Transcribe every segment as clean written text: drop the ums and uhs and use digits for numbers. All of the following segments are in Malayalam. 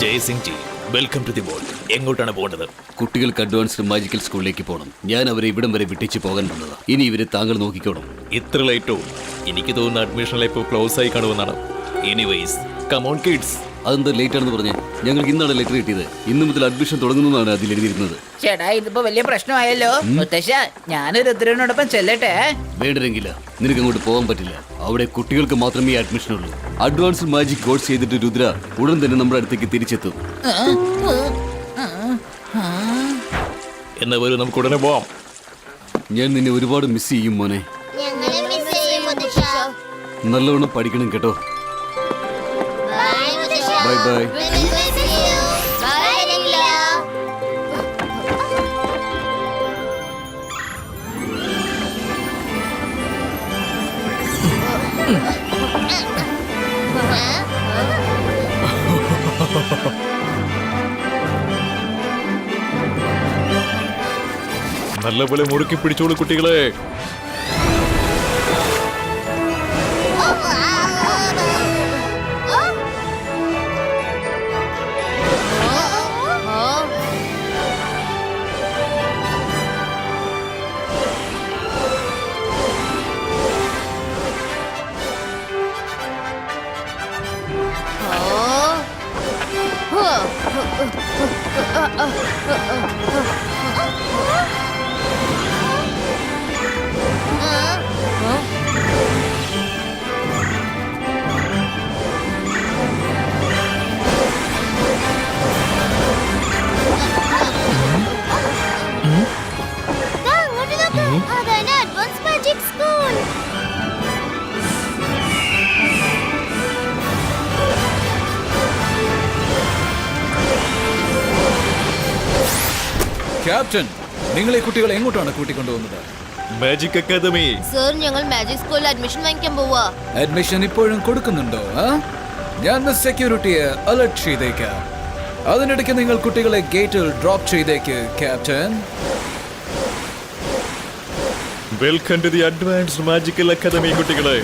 Jayasingh ji, welcome to the world. എങ്ങോട്ടാണ് പോകേണ്ടത്? കുട്ടികൾക്ക് അഡ്വാൻസ്ഡ് മാജിക്കൽ സ്കൂളിലേക്ക് പോകണം. ഞാൻ അവരെ ഇവിടം വരെ വിട്ടിച്ച് പോകാൻ വന്നതാ. ഇനി ഇവരെ താങ്കൾ നോക്കിക്കോണം. ഇത്ര ലേറ്റോ? എനിക്ക് തോന്നുന്ന അഡ്മിഷൻ ഇപ്പോൾ ക്ലോസ് ആയി കാണുമെന്നാണ്. Anyways, come on kids. അതെന്താ ലേറ്റ് ആണെന്ന് പറഞ്ഞേ? ഞങ്ങൾക്ക് ഇന്നാണ് ലെറ്റർ കിട്ടിയത്. ഇന്നു മുതൽ അഡ്മിഷൻ തുടങ്ങുന്നതാണ് അതിൽ എഴുതിയിരുന്നത്. ചേട്ടാ, ഇതിപ്പോ വലിയ പ്രശ്നമായല്ലോ. മുത്തശ്ശ, ഞാനൊരു രുദ്രനോടൊപ്പം ചെല്ലട്ടെ? വേണ്ടരെങ്കില്ല, നിനക്ക് അങ്ങോട്ട് പോകാൻ പറ്റില്ല. അവിടെ കുട്ടികൾക്ക് മാത്രമേ അഡ്മിഷൻ ഉള്ളൂ. അഡ്വാൻസ്ഡ് മാജിക് കോഴ്സ് ചെയ്തിട്ട് രുദ്ര ഉടൻ തന്നെ നമ്മുടെ അടുത്തേക്ക് തിരിച്ചെത്തും. എന്നാ വരും, നമുക്ക് ഉടനെ പോവാം. ഞാൻ നിന്നെ ഒരുപാട് മിസ് ചെയ്യും മോനെ. നല്ലവണ്ണം പഠിക്കണം കേട്ടോ. Bye bye. നല്ലപോലെ മുറുക്കി പിടിച്ചോളൂ കുട്ടികളെ. ക്യാപ്റ്റൻ, നിങ്ങളെ കുട്ടികളെ എങ്ങോട്ടാണ് കൂട്ടിക്കൊണ്ടുപോകുന്നത്? Magic academy. സർ, ഞങ്ങൾ മാജിക് സ്കൂളിൽ അഡ്മിഷൻ വാങ്ങിക്കാൻ പോവാ. അഡ്മിഷൻ ഇപ്പോഴും കൊടുക്കുന്നുണ്ടോ? ഞാൻ സെക്യൂരിറ്റിയെ അലർട്ട് ചെയ്തേക്കാം. അതിനിടയ്ക്ക് നിങ്ങൾ കുട്ടികളെ ഗേറ്റിൽ ഡ്രോപ്പ് ചെയ്തേക്ക് captain. Welcome to the advanced magical academy കുട്ടികളെ.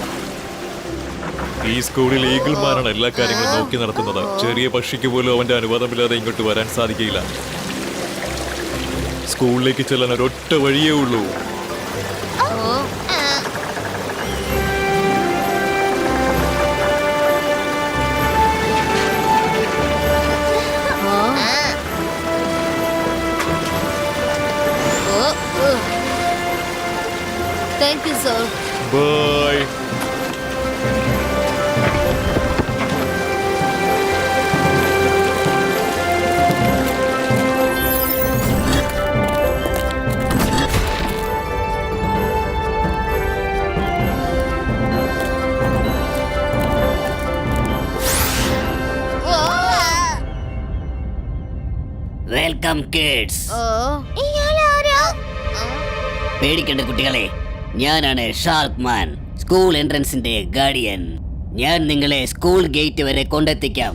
ഈ സ്കൂളിൽ ഈഗിൾമാരാണ് എല്ലാ കാര്യങ്ങളും നോക്കി നടത്തുന്നത്. ചെറിയ പക്ഷിക്ക് പോലും അവന്റെ അനുവാദമില്ലാതെ ഇങ്ങോട്ട് വരാൻ സാധിക്കില്ല. സ്കൂളിലേക്ക് ചെല്ലാൻ ഒരൊറ്റ വഴിയേ ഉള്ളൂ. Thank you sir. Bye. Welcome kids. പേടിക്കേണ്ട കുട്ടികളെ, ഞാനാണ് ഷാർക്ക് മാൻ, സ്കൂൾ എൻട്രൻസിന്റെ ഗാർഡിയൻ. ഞാൻ നിങ്ങളെ സ്കൂൾ ഗേറ്റ് വരെ കൊണ്ടെത്തിക്കാം.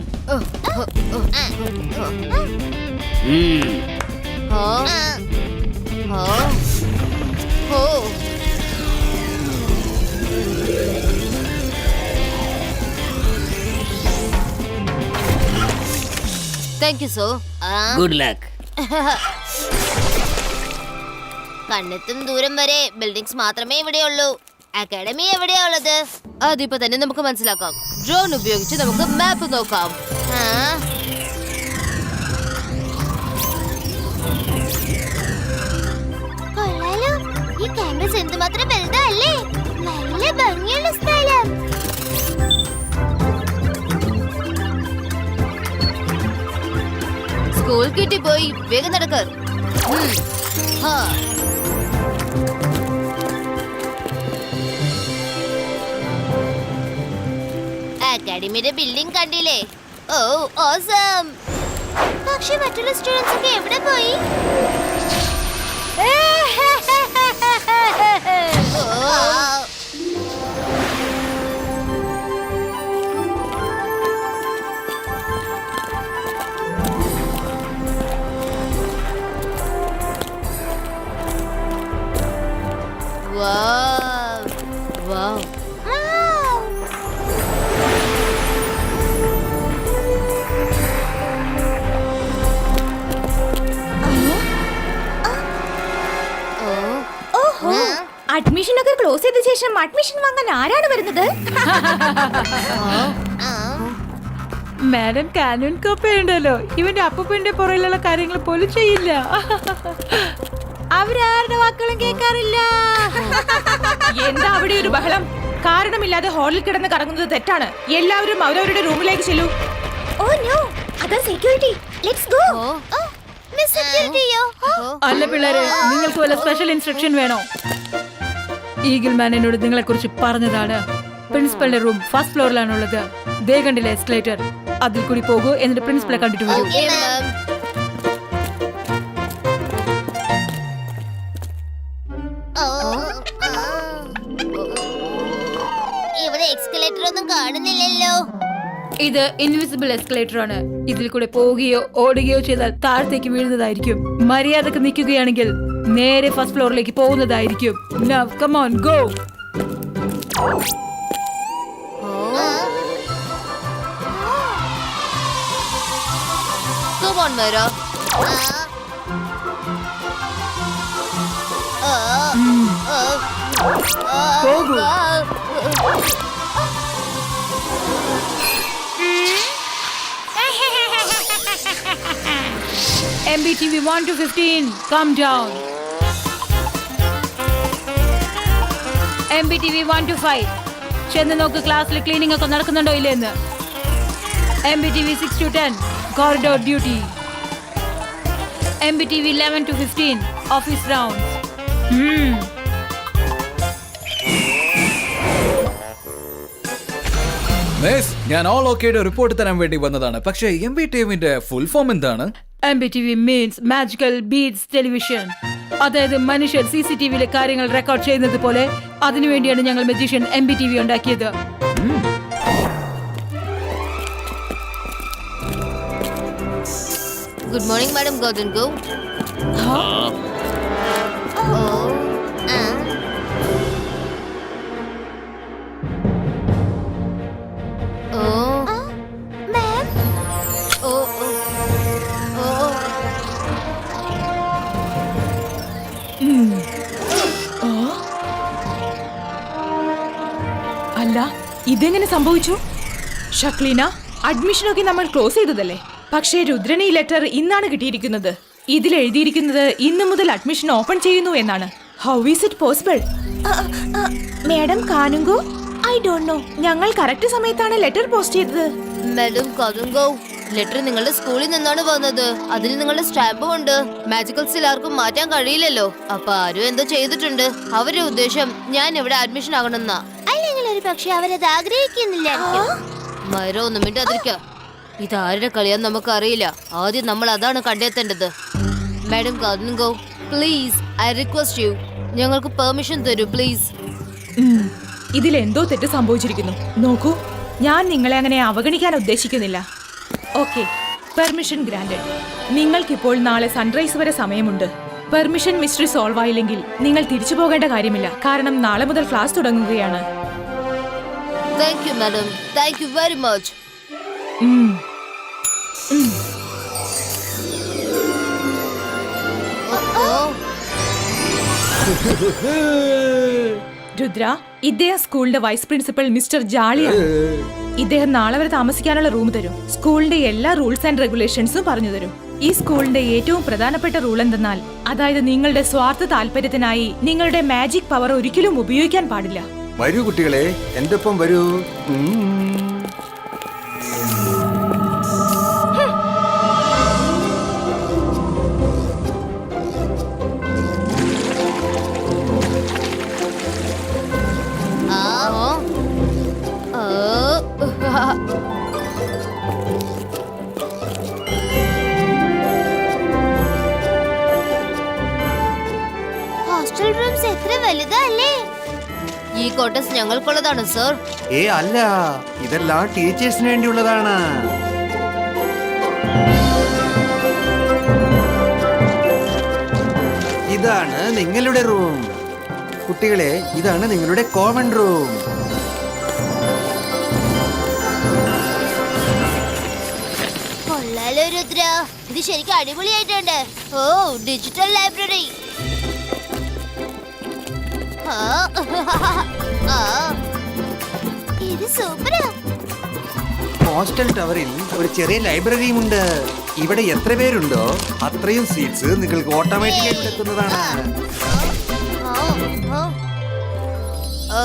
Thank you sir. Good luck. കണ്ണെത്തും ദൂരം വരെ ബിൽഡിംഗ്സ് മാത്രമേ ഇവിടെയുള്ളൂ. അക്കാഡമി എവിടെയാ ഉള്ളത്? അതിപ്പോ തന്നെ നമുക്ക് മനസ്സിലാക്കാം. ഡ്രോൺ ഉപയോഗിച്ച് നമുക്ക് മാപ്പ് നോക്കാം. കൊള്ളാലോ, ഈ ക്യാമ്പസ് എന്തുമാത്രം വലുതല്ലേ. നല്ല ഭംഗിയുള്ള സ്ഥലം. സ്കൂൾ കിട്ടി പോയി, വേഗം നടക്ക്. അക്കാഡമിയുടെ ബിൽഡിംഗ് കണ്ടില്ലേ? ഓ ഓസം. പക്ഷെ മറ്റുള്ള സ്റ്റുഡൻസ് ഒക്കെ എവിടെ പോയി? Wow. Wow. Wow. എക്സിബിഷൻ ഒക്കെ ക്ലോസ് ചെയ്ത ശേഷം അഡ്മിഷൻ വാങ്ങാൻ ആരാണ് വരുന്നത്? മാഡം കാനൂൺ കോപ്പ ഉണ്ടല്ലോ, ഇവന്റെ അപ്പൂപ്പന്റെ പുറയിലുള്ള കാര്യങ്ങൾ പോലും ചെയ്യില്ല. അവരാരുടെ വാക്കുകളും കേൾക്കാറില്ല. എന്താ അവിടെ ഒരു ബഹളം? കാരണമില്ലാതെ ഹാളിൽ കിടന്ന് കറങ്ങുന്നത് തെറ്റാണ്. എല്ലാവരും അവരവരുടെ റൂമിലേക്ക് ചെല്ലൂ. ഓ നോ, അതാ സെക്യൂരിറ്റി. Let's go. മിസ് സെക്യൂരിറ്റിയോ? അല്ല പിള്ളേരെ, നിങ്ങൾക്ക് വല്ല സ്പെഷ്യൽ ഇൻസ്ട്രക്ഷൻ വേണോ? ഈഗിൾ മാൻ എന്നോട് നിങ്ങളെ കുറിച്ച് പറഞ്ഞതാണ്. പ്രിൻസിപ്പലിന്റെ റൂം ഫസ്റ്റ് ഫ്ലോറിലാണുള്ളത്. ദേ കണ്ടില്ലേ എസ്കലേറ്റർ, അതിൽ കൂടി പോകൂ, എന്നിട്ട് പ്രിൻസിപ്പലെ കണ്ടിട്ട് വരൂ. Okay ma'am. ഇവിടെ എക്സ്കലേറ്റർ ഒന്നും കാണുന്നില്ലല്ലോ. ഇത് ഇൻവിസിബിൾ എസ്കലേറ്റർ ആണ്. ഇതിൽ കൂടെ പോവുകയോ ഓടുകയോ ചെയ്താൽ താഴത്തേക്ക് വീഴുന്നതായിരിക്കും. മര്യാദക്ക് നിൽക്കുകയാണെങ്കിൽ നേരെ ഫസ്റ്റ് ഫ്ലോറിലേക്ക് പോകുന്നതായിരിക്കും. Now come on, go. Come on, Myra. പോകൂ. MBTV 1 to 15, come down. MBTV 1 to 5, ചെന്ന് നോക്ക് ക്ലാസ്സിൽ ക്ലീനിങ് ഒക്കെ നടക്കുന്നുണ്ടോ ഇല്ലെന്ന്. MBTV 6 to 10, corridor duty. MBTV 11 to 15, office rounds. Miss, ഞാൻ ഓൾ ഓക്കെയുടെ റിപ്പോർട്ട് തരാൻ വേണ്ടി വന്നതാണ്. പക്ഷേ MBTVന്റെ ഫുൾ ഫോം എന്താണ്? MBTV means magical beats television. അതായത് മനുഷ്യർ CCTVയിലെ കാര്യങ്ങൾ റെക്കോർഡ് ചെയ്യുന്നത് പോലെ അതിനുവേണ്ടിയാണ് ഞങ്ങൾ മജീഷ്യൻ MBTV ഉണ്ടാക്കിയത്. Good morning madam golden go. അല്ല, ഇതെങ്ങനെ സംഭവിച്ചു? ഷക്ലീന, അഡ്മിഷനൊക്കെ നമ്മൾ ക്ലോസ് ചെയ്തതല്ലേ? പക്ഷേ രുദ്രന് ഈ ലെറ്റർ ഇന്നാണ് കിട്ടിയിരിക്കുന്നത്. ഇതിൽ എഴുതിയിരിക്കുന്നത് ഇന്നു മുതൽ അഡ്മിഷൻ ഓപ്പൺ ചെയ്യുന്നു എന്നാണ്. How is it possible? Madam Kanungo, I don't know. ഞങ്ങൾ കറക്റ്റ് സമയത്താണ് ലെറ്റർ പോസ്റ്റ് ചെയ്തത്. മാഡം കതുങ്കോ, ലെറ്റർ നിങ്ങളുടെ സ്കൂളിൽ നിന്നാണ് വന്നത്. അതിൽ നിങ്ങളുടെ സ്റ്റാമ്പും ഉണ്ട്. മാജിക്കൽസിൽ ആർക്കും മാറ്റാൻ കഴിയില്ലല്ലോ. അപ്പൊ ആരും എന്തോ ചെയ്തിട്ടുണ്ട്. അവരുടെ ഉദ്ദേശം ഞാൻ ഇവിടെ അഡ്മിഷൻ ആകണമെന്നാ. അല്ലെങ്കിൽ ഒരു പക്ഷെ അവരത് ആഗ്രഹിക്കുന്നില്ല. മൈറ ഒന്നും മിണ്ടാതിരിക്ക. ഇതാരുടെ കളിയാന്ന് നമുക്ക് അറിയില്ല. ആദ്യം നമ്മൾ അതാണ് കണ്ടെത്തേണ്ടത്. Madam Katungo, please, I request you, ഞങ്ങൾക്ക് പെർമിഷൻ തരൂ പ്ലീസ്. ഇതിൽ എന്തോ തെറ്റ് സംഭവിച്ചിരിക്കുന്നു. നോക്കൂ, ഞാൻ നിങ്ങളെ അങ്ങനെ അവഗണിക്കാൻ ഉദ്ദേശിക്കുന്നില്ല. Okay, permission granted. നിങ്ങൾക്കിപ്പോൾ നാളെ സൺറൈസ് വരെ സമയമുണ്ട്. പെർമിഷൻ മിസ്റ്ററി സോൾവ് ആയില്ലെങ്കിൽ നിങ്ങൾ തിരിച്ചു പോകേണ്ട കാര്യമില്ല. കാരണം നാളെ മുതൽ ക്ലാസ് തുടങ്ങുകയാണ്. Thank you madam, thank you very much. Rudra, ഇദ്ദേഹം സ്കൂളിന്റെ വൈസ് പ്രിൻസിപ്പൽ മിസ്റ്റർ ജാളിയാണ്. ഇദ്ദേഹം നാളെ വരെ താമസിക്കാനുള്ള റൂം തരും. സ്കൂളിന്റെ എല്ലാ റൂൾസ് ആൻഡ് റെഗുലേഷൻസും പറഞ്ഞു തരും. ഈ സ്കൂളിന്റെ ഏറ്റവും പ്രധാനപ്പെട്ട റൂൾ എന്തെന്നാൽ, അതായത് നിങ്ങളുടെ സ്വാർത്ഥ താല്പര്യത്തിനായി നിങ്ങളുടെ മാജിക് പവർ ഒരിക്കലും ഉപയോഗിക്കാൻ പാടില്ല. വരൂ കുട്ടികളെ, എന്റെ ഒപ്പം വരൂ. ഹോസ്റ്റൽ റൂംസ് എത്ര വലുതല്ലേ? ഈ ക്വാർട്ടേഴ്സ് ഞങ്ങൾക്കുള്ളതാണ് സർ. അല്ല, ഇതെല്ലാം ടീച്ചേഴ്സിന് വേണ്ടിയുള്ളതാണ്. ഇതാണ് നിങ്ങളുടെ റൂം. കുട്ടികളെ, ഇതാണ് നിങ്ങളുടെ കോമൺ റൂം. കൊള്ളാലോ രുദ്ര, ഇത് ശരിക്കും അടിപൊളിയായിട്ടുണ്ട്. ഓ, ഡിജിറ്റൽ ലൈബ്രറി. ഇത് സൂപ്പറാ. ഹോസ്റ്റൽ ടവറിൽ ഒരു ചെറിയ ലൈബ്രറിയും ഉണ്ട്. ഇവിടെ എത്ര പേരുണ്ടോ അത്രയും സീറ്റ്സ് നിങ്ങൾക്ക് ഓട്ടോമാറ്റിക്കായി എത്തുന്നതാണ്.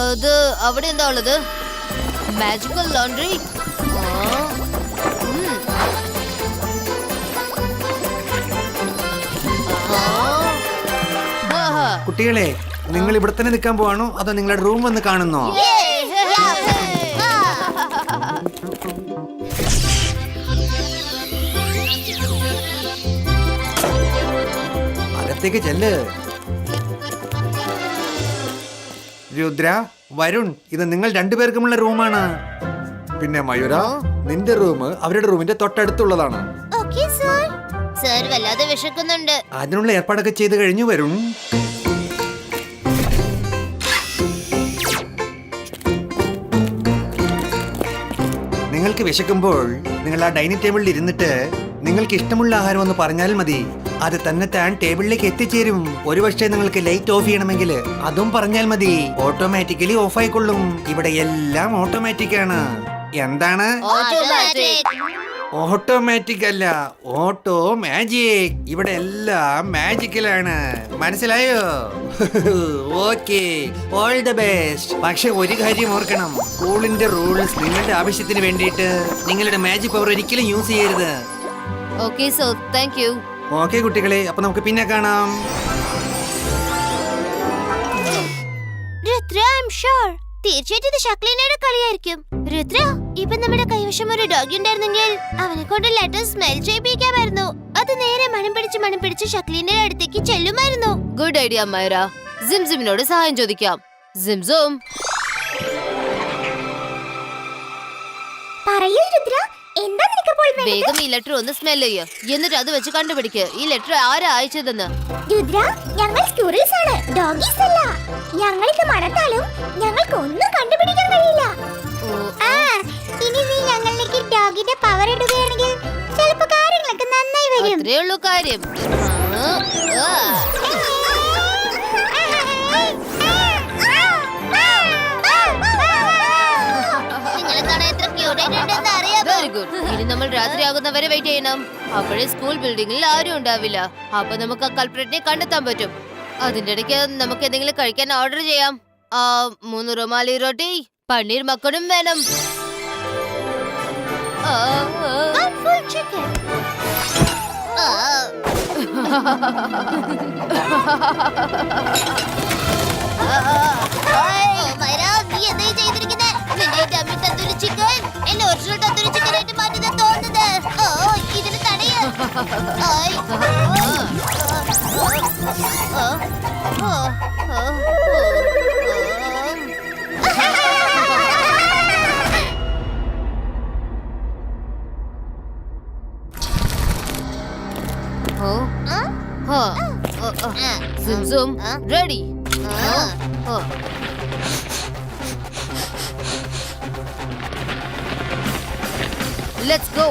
അത് അവിടെ എന്താ ഉള്ളത്? Magical laundry. കുട്ടികളെ, നിങ്ങൾ ഇവിടെ തന്നെ നിൽക്കാൻ പോവാണോ അതോ നിങ്ങളുടെ റൂം വന്ന് കാണുന്നോ? അകത്തേക്ക് ചെല്ല്. രുദ്ര, വരുൺ, ഇത് നിങ്ങൾ രണ്ടുപേർക്കുമുള്ള റൂമാണ്. പിന്നെ മയൂര, നിന്റെ റൂം അവരുടെ റൂമിന്റെ തൊട്ടടുത്തുള്ളതാണ്. സർ വല്ലാതെ വിശക്കുന്നുണ്ട്. അതിനുള്ള ഏർപ്പാടൊക്കെ ചെയ്ത് കഴിഞ്ഞു വരുൺ. നിങ്ങൾക്ക് വിശക്കുമ്പോൾ നിങ്ങൾ ആ ഡൈനിങ് ടേബിളിൽ ഇരുന്നിട്ട് നിങ്ങൾക്ക് ഇഷ്ടമുള്ള ആഹാരം ഒന്ന് പറഞ്ഞാൽ മതി. അത് തന്നെ താൻ ടേബിളിലേക്ക് എത്തിച്ചേരും. ഒരുപക്ഷെ നിങ്ങൾക്ക് ലൈറ്റ് ഓഫ് ചെയ്യണമെങ്കിൽ അതും പറഞ്ഞാൽ മതി. ഓട്ടോമാറ്റിക്കലി ഓഫ് ആയിക്കൊള്ളും. ഇവിടെ എല്ലാം ഓട്ടോമാറ്റിക് ആണ്. എന്താണ്? ഓട്ടോമാറ്റിക് അല്ല, ഓട്ടോ മാജിക്. ഇവിടെ എല്ലാം മാജിക്കലാണ്. മനസ്സിലായോ? Okay, all the best. പക്ഷെ ഒരു കാര്യം ഓർക്കണം, സ്കൂളിന്റെ റൂൾസ് നിങ്ങളുടെ ആവശ്യത്തിന് വേണ്ടിയിട്ട് നിങ്ങളുടെ മാജിക് പവർ ഒരിക്കലും യൂസ് ചെയ്യരുത്. Okay sir, thank you. Okay കുട്ടികളെ, അപ്പൊ നമുക്ക് പിന്നെ കാണാം. രുദ്ര, ഐ ആം ഷുവർ തീർച്ചയായിട്ടും ഇത് ഷക്ലീനയുടെ കളിയായിരിക്കും. രുദ്ര, ഇപ്പൊ നമ്മുടെ കൈവശം ഒരു ഡോഗി ഉണ്ടായിരുന്നെങ്കിൽ അവനെ കൊണ്ട് ലെറ്റർ സ്മെൽ ചെയ്യിപ്പിക്കാമായിരുന്നു. അത് നേരെ മണം പിടിച്ച് ഷക്ലീനയുടെ അടുത്തേക്ക് ചെല്ലുമായിരുന്നു. Good idea മൈറ. സിംസിമിനോട് സഹായം ചോദിക്കാം. സിംസും, പറയൂ രുദ്ര, എന്താ നിനക്കപ്പോൾ വേണ്ടത്? വേഗം ഈ ലെറ്റർ ഒന്ന് സ്മെൽ ചെയ്യ, എന്നിട്ട് അത് വെച്ച് കണ്ടുപിടിക്ക് ഈ ലെറ്റർ ആരാ അയച്ചതെന്ന്. രുദ്ര, ഞങ്ങൾ സ്ക്യൂറിൽസ് ആണ്, ഡോഗീസ് അല്ല. ഞങ്ങൾ ഇത് മണത്താലും ഞങ്ങൾക്ക് ഒന്നും കണ്ടുപിടിക്കാൻ കഴിയില്ല. ഇനി നീ ഞങ്ങളിലേക്ക് ഡോഗിന്റെ പവർ ഇടുകയാണെങ്കിൽ ചിലപ്പോ കാര്യങ്ങളൊക്കെ നന്നായി വരും. അത്രേ ഉള്ളൂ കാര്യം. Very good. ഇനി നമ്മൾ രാത്രിയാകുന്നവരെ വെയിറ്റ് ചെയ്യണം. അപ്പോഴേ സ്കൂൾ ബിൽഡിംഗിൽ ആരും ഉണ്ടാവില്ല. അപ്പൊ നമുക്ക് ആ കൾപ്രേറ്റിനെ കണ്ടെത്താൻ പറ്റും. അതിന്റെ ഇടയ്ക്ക് നമുക്ക് എന്തെങ്കിലും കഴിക്കാൻ ഓർഡർ ചെയ്യാം. 3 റുമാലി റൊട്ടി, പനീർ മക്കനും വേണം. Zoom, ready. Let's go.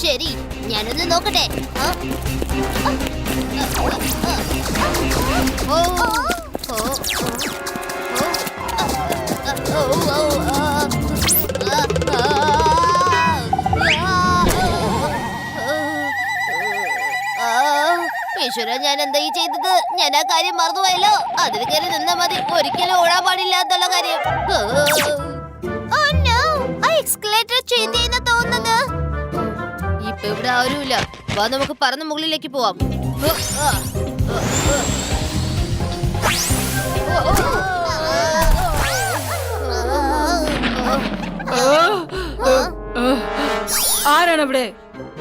ശരി, ഞാനൊന്ന് നോക്കട്ടെ. ഈശ്വര, ഞാൻ എന്താ ഈ ചെയ്തത്? ഞാൻ ആ കാര്യം മറന്നുപോയല്ലോ. അതിൽ കയറി നിന്നാ മതി, ഒരിക്കലും ഓടാൻ പാടില്ല എന്നുള്ള കാര്യം. ഇപ്പൊ ഇവിടെ ആരുമില്ല. വാ, നമുക്ക് പറന്ന് മുകളിലേക്ക് പോവാം. ആരാണ് അവിടെ?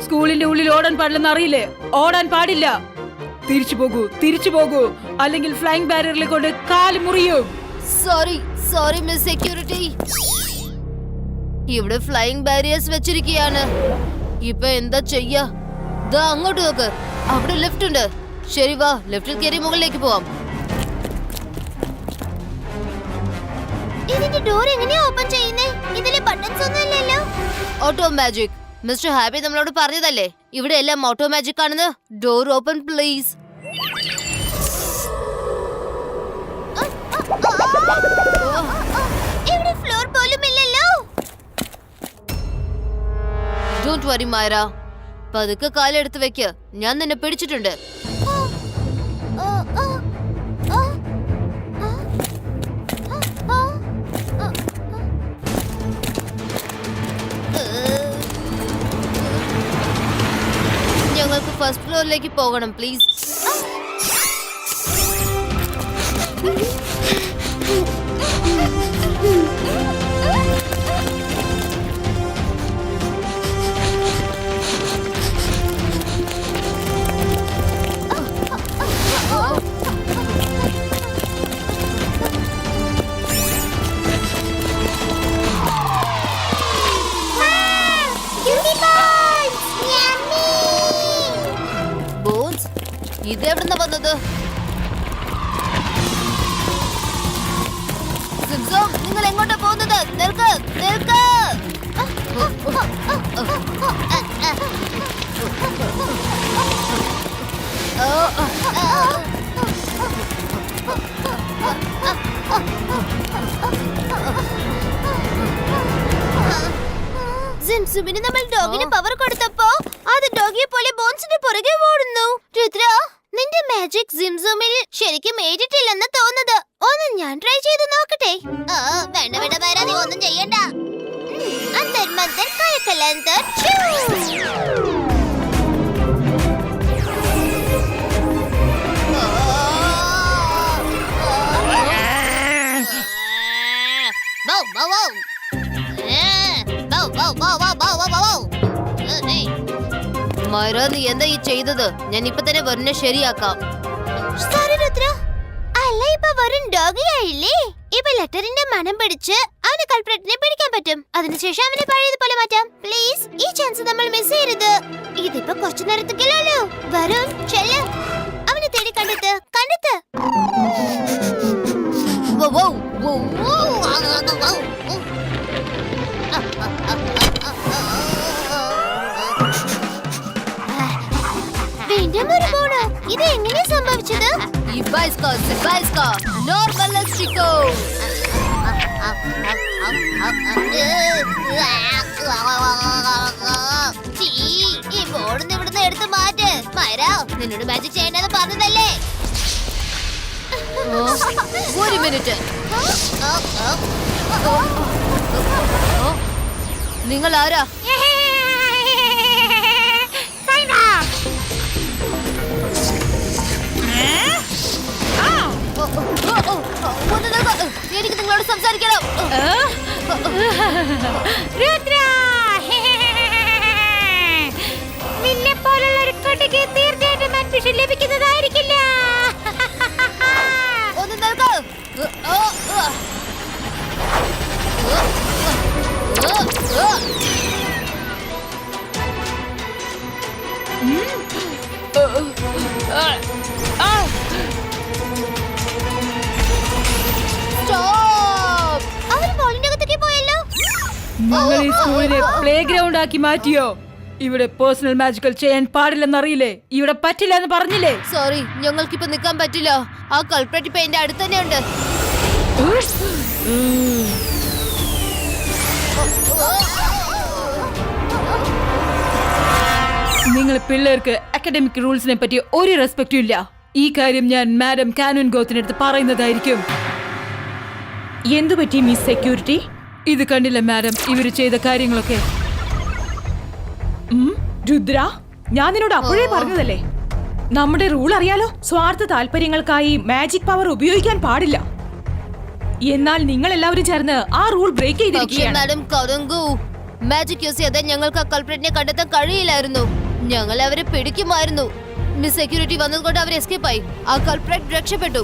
സ്കൂളിന്റെ ഉള്ളിൽ ഓടാൻ പാടില്ലെന്ന് അറിയില്ലേ? ഓടാൻ പാടില്ല. തിരിച്ചു പോകൂ, അല്ലെങ്കിൽ ഫ്ലൈങ് ബാരിയറിലെ കൊണ്ട് കാല് മുറിയും. Sorry miss security. ഇവിടെ ഫ്ലൈങ് ബാരിയേഴ്സ് വെച്ചിരിക്കുകയാണ്. ഇപ്പൊ എന്താ ചെയ്യാ? ദാ അങ്ങോട്ട് നോക്ക്, അവിടെ ലിഫ്റ്റ് ഉണ്ട്. ശരി, വാ, ലിഫ്റ്റിൽ കയറി മുകളിലേക്ക് പോവാം. ഇതിന്റെ ഡോർ എങ്ങനെയാ ഓപ്പൺ ചെയ്യുന്നേ? ഇതിലെ ബട്ടൺസ് ഒന്നും ഇല്ലല്ലോ. Auto magic. മിസ്റ്റർ ഹാപ്പി നമ്മളോട് പറഞ്ഞതല്ലേ ഇവിടെ എല്ലാം ഓട്ടോ മാജിക് ആണെന്ന്. Door open please. ഇവിടെ ഫ്ലോർ പോലും ഇല്ലല്ലോ. ഡോണ്ട് വറി മൈറ, പതുക്കെ കാലെടുത്ത് വെക്ക്. ഞാൻ നിന്നെ പിടിച്ചിട്ടുണ്ട്. ഞങ്ങൾക്ക് ഫസ്റ്റ് ഫ്ലോറിലേക്ക് പോകണം പ്ലീസ്. ബോൺസ്, ഇതെവിടുന്ന വന്നത്? സിംസോം, നിങ്ങൾ എങ്ങോട്ടാ പോകുന്നത്? നിൽക്ക്, നിൽക്ക്. സിംസുമിന് നമ്മൾ ഡോഗിന് പവർ കൊടുത്തപ്പോ അത് ഡോഗിയെ പോലെ ബോൺസിന്റെ പുറകെ ഓടുന്നു. രുദ്ര, നിന്റെ മാജിക് സിംസുമിൽ ശരിക്കും ഏറ്റിട്ടില്ലെന്ന് തോന്നുന്നത്. ഒന്ന് ഞാൻ ട്രൈ ചെയ്ത് നോക്കട്ടെ. വേണ്ട വേണ്ട വരാ, നീ ഒന്നും ചെയ്യണ്ട. അന്തർ മന്തർ കയക്കലന്തർ മൈറ, നീ എന്താ ഈ ചെയ്തത്? ഞാൻ ഇപ്പൊ തന്നെ വരുന്ന ശരിയാക്കാം. സോറി രുദ്ര. അല്ല, ഇപ്പൊ വെറും ഡോഗിയായില്ലേ? ഇപ്പൊ ലെറ്ററിന്റെ മണം പിടിച്ച് അവന് കൾപ്രേറ്റിനെ പിടിക്കാൻ പറ്റും. അതിനുശേഷം അവനെ പഴയതുപോലെ മാറ്റാം. പ്ലീസ്, ഈ ചാൻസ് നമ്മൾ മിസ് ചെയ്യരുത്. ഇതിപ്പോ കുറച്ചു നേരത്തേക്കല്ലോ. വരും, ചെല്ല്. അവനെ തേടി കണ്ടെത്ത്, കണ്ടെത്ത്. ഇത് എങ്ങനെയാ സംഭവിച്ചത്? ഈ ബോർഡ് ഇവിടുന്ന് എടുത്ത് മാറ്റ്. മൈറ, നിന്നോട് മാജിക് ചെയ്യണ്ടെന്ന് പറഞ്ഞതല്ലേ? ഒരു മിനിറ്റ്. നിങ്ങൾ ആരാ? എനിക്ക് നിങ്ങളോട് സംസാരിക്കണം. നിന്നെ പോലുള്ള ഒരു കുട്ടിക്ക് തീർച്ചയായിട്ടും അഡ്മിഷൻ ലഭിക്കുന്നതായിരിക്കില്ല. ഒന്ന് നിൽക്ക്. നിങ്ങൾ ഈ സ്കൂളിനെ പ്ലേ ഗ്രൗണ്ട് ആക്കി മാറ്റിയോ? ഇവിടെ പേഴ്സണൽ മാജിക്കൽ ചെയ്യാൻ പാടില്ലെന്നറിയില്ലേ? ഇവിടെ പറ്റില്ല എന്ന് പറഞ്ഞില്ലേ? സോറി, ഞങ്ങൾക്കിപ്പോ നിൽക്കാൻ പറ്റില്ല. ആ കൾപ്രേറ്റ് ഇപ്പൊ എന്റെ അടുത്ത് തന്നെ ഉണ്ട്. നിങ്ങൾ പിള്ളേർക്ക് അക്കാഡമിക് റൂൾസിനെ പറ്റി ഒരു റെസ്പെക്റ്റും ഇല്ല. ഈ കാര്യം ഞാൻ മാഡം കാനൂൻ ഗോത്തിനടുത്ത് പറയുന്നതായിരിക്കും. എന്തു പറ്റി മിസ് സെക്യൂരിറ്റി? ഇത് കണ്ടില്ല മാഡം, ഇവര് ചെയ്ത കാര്യങ്ങളൊക്കെ. രുദ്ര, ഞാൻ നിന്നോട് അപ്പോഴേ പറഞ്ഞതല്ലേ, നമ്മുടെ റൂൾ അറിയാലോ. സ്വാർത്ഥ താല്പര്യങ്ങൾക്കായി മാജിക് പവർ ഉപയോഗിക്കാൻ പാടില്ല. എന്നാൽ നിങ്ങൾ എല്ലാവരും ചേർന്ന് ആ റൂൾ ബ്രേക്ക് ചെയ്തിരിക്കുകയാണ്. മാഡം കൗരംഗു, മാജിക് യൂസ് ചെയ്താൽ ഞങ്ങൾക്ക് ആ കൾപ്രേറ്റിനെ കണ്ടെത്താൻ കഴിയില്ലായിരുന്നു. ഞങ്ങൾ അവരെ പിടിക്കുമായിരുന്നു. മിസ് സെക്യൂരിറ്റി വന്നതുകൊണ്ട് അവർ എസ്കേപ്പ് ആയി. ആ കൾപ്രേറ്റ് രക്ഷപ്പെട്ടു.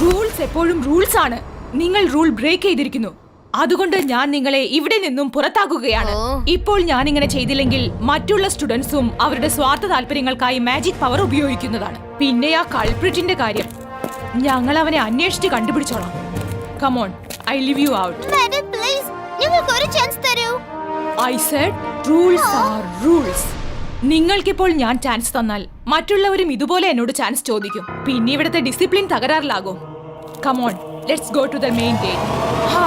റൂൾസ് എപ്പോഴും റൂൾസ് ആണ്. നിങ്ങൾ റൂൾ ബ്രേക്ക് ചെയ്തിരിക്കുന്നു. അതുകൊണ്ട് ഞാൻ നിങ്ങളെ ഇവിടെ നിന്നും പുറത്താക്കുകയാണ്. ഇപ്പോൾ ഞാൻ ഇങ്ങനെ ചെയ്തില്ലെങ്കിൽ മറ്റുള്ള സ്റ്റുഡൻസും അവരുടെ സ്വാർത്ഥ താല്പര്യങ്ങൾക്കായി മാജിക് പവർ ഉപയോഗിക്കുന്നതാണ്. പിന്നെ ആ കൾപ്രിറ്റിന്റെ കാര്യം ഞങ്ങൾ അവനെ അന്വേഷിച്ച് കണ്ടുപിടിച്ചോളാം. Come on, I leave you out. Madam please ഞങ്ങൾക്ക് ഒരു ചാൻസ് തരൂ. I said rules are rules. നിങ്ങൾക്കിപ്പോൾ ഞാൻ ചാൻസ് തന്നാൽ മറ്റുള്ളവരും ഇതുപോലെ എന്നോട് ചാൻസ് ചോദിക്കും. പിന്നെ ഇവിടുത്തെ ഡിസിപ്ലിൻ തകരാറിലാകും. Come on, let's go to the main gate. ഹാ,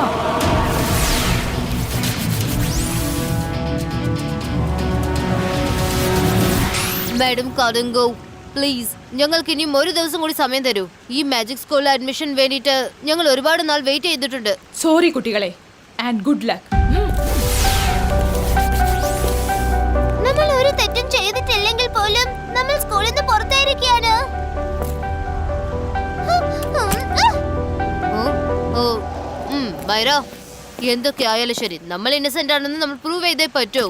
മാഡം കടുങ്കോ പ്ലീസ് ഞങ്ങൾക്ക് ഇനിയും ഒരു ദിവസം കൂടി സമയം തരൂ. ഈ മാജിക് സ്കൂളിൽ അഡ്മിഷൻ വേണ്ടിയിട്ട് ഞങ്ങൾ ഒരുപാട് നാൾ വെയിറ്റ് ചെയ്തിട്ടുണ്ട്. സോറി കുട്ടികളെ, ആൻഡ് ഗുഡ് ലക്ക്. നമ്മൾ ഒരു തെറ്റും ചെയ്തിട്ടില്ലെങ്കിൽ പോലും നമ്മൾ സ്കൂളിൽ നിന്ന് പുറത്തായിരിക്കുകയാണ്. ബൈറോ, എന്തൊക്കെ ആയാലും ശരി, നമ്മൾ ഇന്നസെന്റ് ആണെന്ന് നമ്മൾ പ്രൂവ് ചെയ്തേ പറ്റൂ.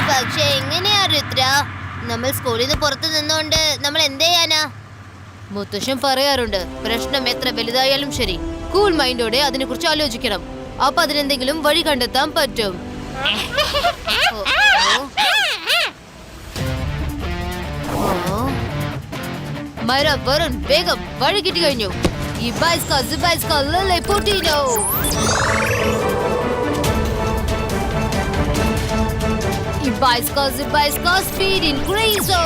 പക്ഷെ എങ്ങനെയാ രുദ്ര? നമ്മൾ സ്കൂളിൽ നിന്ന് പുറത്തു നിന്നോണ്ട് നമ്മൾ എന്ത് ചെയ്യാനാ? മുത്തശ്ശൻ പറയാറുണ്ട്, പ്രശ്നം എത്ര വലുതായാലും ശരി കൂൾ മൈൻഡോടെ അതിനെ കുറിച്ച് ആലോചിക്കണം. അപ്പൊ അതിനെന്തെങ്കിലും വഴി കണ്ടെത്താൻ പറ്റും. മൈറ, വരുൺ, വേഗം, വഴി കിട്ടി കഴിഞ്ഞു. ഈ ബൈസ്ക ലല്ലേ പൊട്ടിനോ. ഈ ബൈസ്ക സ്പീഡ് ഇൻക്രീസോ.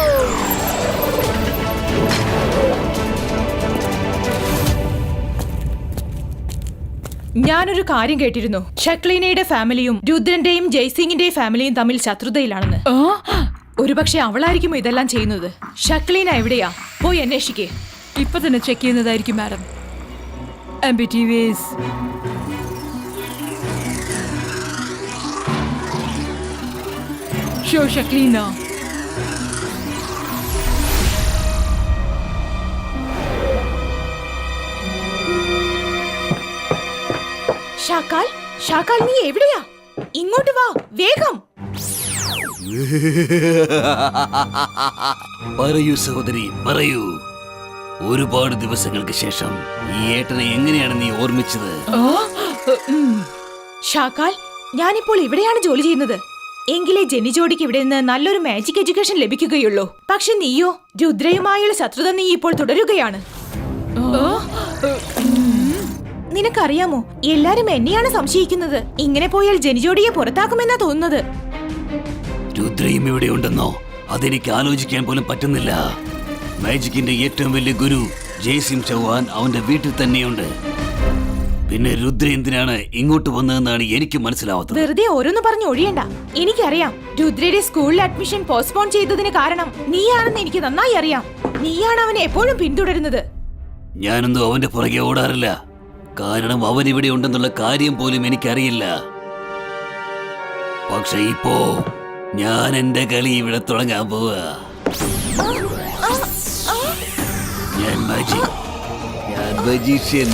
ഞാനൊരു കാര്യം കേട്ടിരുന്നു. ഷക്ലീനയുടെ ഫാമിലിയും രുദ്രന്റെയും ജയ്സിംഗിന്റെയും ഫാമിലിയും തമ്മിൽ ശത്രുതയിലാണെന്ന്. ഒരുപക്ഷെ അവളായിരിക്കും ഇതെല്ലാം ചെയ്യുന്നത്. ഷക്ലീന എവിടെയാ? പോയി അന്വേഷിക്കേ. ഇപ്പൊ തന്നെ ചെക്ക് ചെയ്യുന്നതായിരിക്കും മാഡം. MBTVs. Show Shaklina. ഷാക്കാൽ, നീ എവിടെയാ? ഇങ്ങോട്ട് വാ വേഗം. പറയൂ സഹോദരി, പറയൂ. ഒരുപാട് ദിവസങ്ങൾക്ക് ശേഷം ഈ ഏട്ടനെ എങ്ങനെയാണ് നീ ഓർമ്മിച്ചത്? ഷാക്കാൽ, ഞാനിപ്പോൾ ഇവിടെയാണ് ജോലി ചെയ്യുന്നത്. എങ്കിലേ ജെനി ജോഡിക്ക് ഇവിടെ നിന്ന് നല്ലൊരു മാജിക് എഡ്യൂക്കേഷൻ ലഭിക്കുകയുള്ളൂ. പക്ഷെ നീയോ, രുദ്രയുമായുള്ള ശത്രുത നീ ഇപ്പോൾ തുടരുകയാണ്. നിനക്കറിയാമോ, എല്ലാരും എന്നെയാണ് സംശയിക്കുന്നത്. ഇങ്ങനെ പോയാൽ ജനിജോഡിയെ പുറത്താക്കുമെന്നാ തോന്നുന്നത്. രുദ്രയും ഇവിടെ ഉണ്ടെന്നോ? അതെനിക്ക് ആലോചിക്കാൻ പോലും പറ്റുന്നില്ല. മാജിക്കിന്റെ ഏറ്റവും വലിയ ഗുരു ജയ്സിം ചൗഹാൻ അവന്റെ വീട്ടിൽ തന്നെയുണ്ട്. പിന്നെ രുദ്ര എന്തിനാണ് ഇങ്ങോട്ട് വന്നതെന്നാണ് എനിക്ക് മനസ്സിലാവാത്തത്. വെറുതെ ഓരോന്ന് പറഞ്ഞു ഒഴിയണ്ട. എനിക്കറിയാം, രുദ്രയുടെ സ്കൂളിൽ അഡ്മിഷൻ പോസ്റ്റ്പോൺ ചെയ്തതിന് കാരണം നീയാണെന്ന് എനിക്ക് നന്നായി അറിയാം. നീയാണ് അവനെ എപ്പോഴും പിന്തുടരുന്നത്. ഞാനൊന്നും അവന്റെ പുറകെ ഓടാറില്ല. കാരണം അവൻ ഇവിടെ ഉണ്ടെന്നുള്ള കാര്യം പോലും എനിക്കറിയില്ല. പക്ഷെ ഇപ്പോ ഞാൻ എന്റെ കളി ഇവിടെ തുടങ്ങാൻ പോവാ. ഞാൻ മജീഷ്യൻ.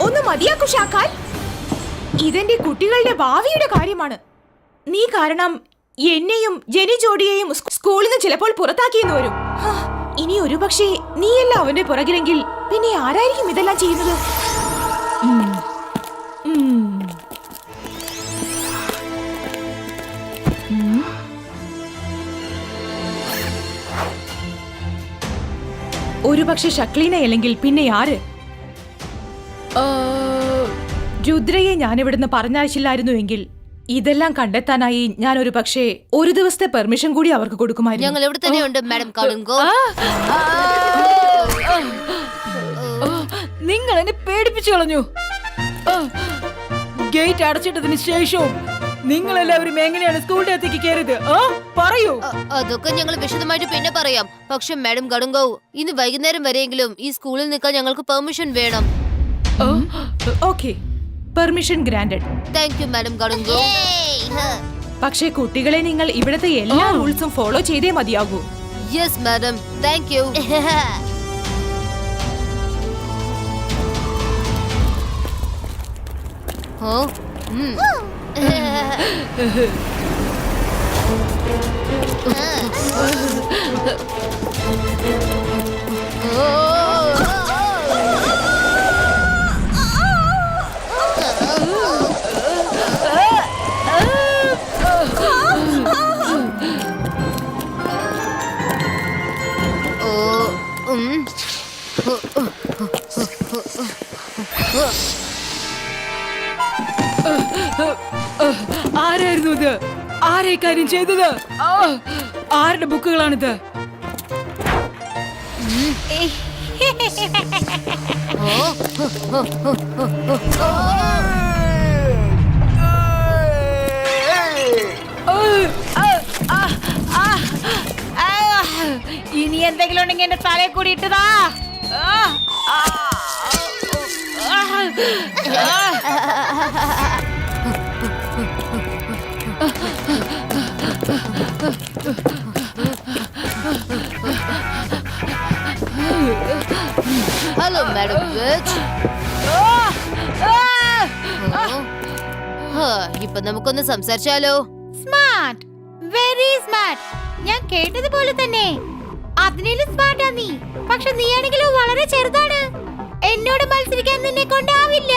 ഒന്ന് മതിയാക്കൂ ഷാക്കാൽ. ഇതെന്റെ കുട്ടികളുടെ ഭാവിയുടെ കാര്യമാണ്. നീ കാരണം എന്നെയും ജെനി ജോഡിയെയും സ്കൂളിൽ നിന്ന് ചിലപ്പോൾ പുറത്താക്കിയെന്ന് വരും. ഇനി ഒരു പക്ഷേ നീയല്ല അവന്റെ പുറകിലെങ്കിൽ പിന്നെ ആരായിരിക്കും ഇതെല്ലാം ചെയ്യുന്നത്? ഒരു പക്ഷെ ഷക്ലീന അല്ലെങ്കിൽ പിന്നെ ആര്? രുദ്രയെ ഞാൻ ഇവിടുന്ന് പറഞ്ഞയച്ചില്ലായിരുന്നു എങ്കിൽ ഇതെല്ലാം കണ്ടെത്താനായി ഞാൻ ഒരു പക്ഷേ ഒരു ദിവസത്തെ പെർമിഷൻ കൂടി അവർക്ക് കൊടുക്കുമായിരുന്നു. ഞങ്ങൾ ഇവിടെ തന്നെയുണ്ട് മാഡം കടുങ്കോ. നിങ്ങൾ എന്നെ പേടിപ്പിച്ചു കളഞ്ഞു. ഗേറ്റ് അടച്ചിട്ടതിന് ശേഷവും നിങ്ങൾ എല്ലാവരും എങ്ങനെയാണ് സ്കൂളിന്റെ അകത്തേക്ക് കയറിയത്? പറയൂ. അതൊക്കെ ഞങ്ങൾ വിശദമായിട്ട് പിന്നെ പറയാം. പക്ഷെ മാഡം കടുങ്കോ, ഇന്ന് വൈകുന്നേരം വരെയെങ്കിലും ഈ സ്കൂളിൽ നിൽക്കാൻ ഞങ്ങൾക്ക് പെർമിഷൻ വേണം. Okay, permission granted. Thank you madam Kadungo. പക്ഷേ കുട്ടികളെ നിങ്ങൾ ഇവിടുത്തെ എല്ലാ റൂൾസും ഫോളോ ചെയ്തേ മതിയാകൂ. Yes madam, thank you. ആരായിരുന്നു ഇത്? ആരെ കാര്യം ചെയ്തത്? ആരുടെ ബുക്കുകളാണിത്? ഇനി എന്തെങ്കിലും ഉണ്ടെങ്കിൽ എന്റെ തലയെ കൂടി ഇട്ടതാ. ഹലോ മാഡം ഇപ്പൊ നമുക്കൊന്ന് സംസാരിച്ചാലോ? Smart, very smart. ഞാൻ കേട്ടതുപോലെ തന്നെ അതിനേലും സ്മാർട്ടാ നീ. പക്ഷെ നീയാണെങ്കിലും വളരെ ചെറുതാണ്. എന്നോട് മത്സരിക്കാൻ നിന്നെ കൊണ്ടാവില്ല.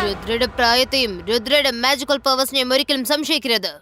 രുദ്രയുടെ പ്രായത്തെയും രുദ്രയുടെ മാജിക്കൽ പവേഴ്സിനെയും ഒരിക്കലും സംശയിക്കരുത്.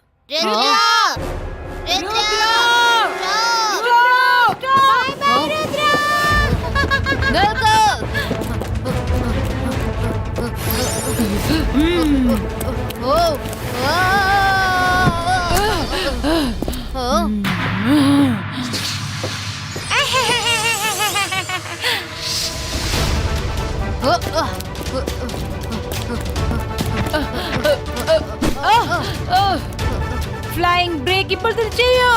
ഫ്ലൈയിങ് ബ്രേക്ക് ഇപ്പോൾ തന്നെ ചെയ്യൂ.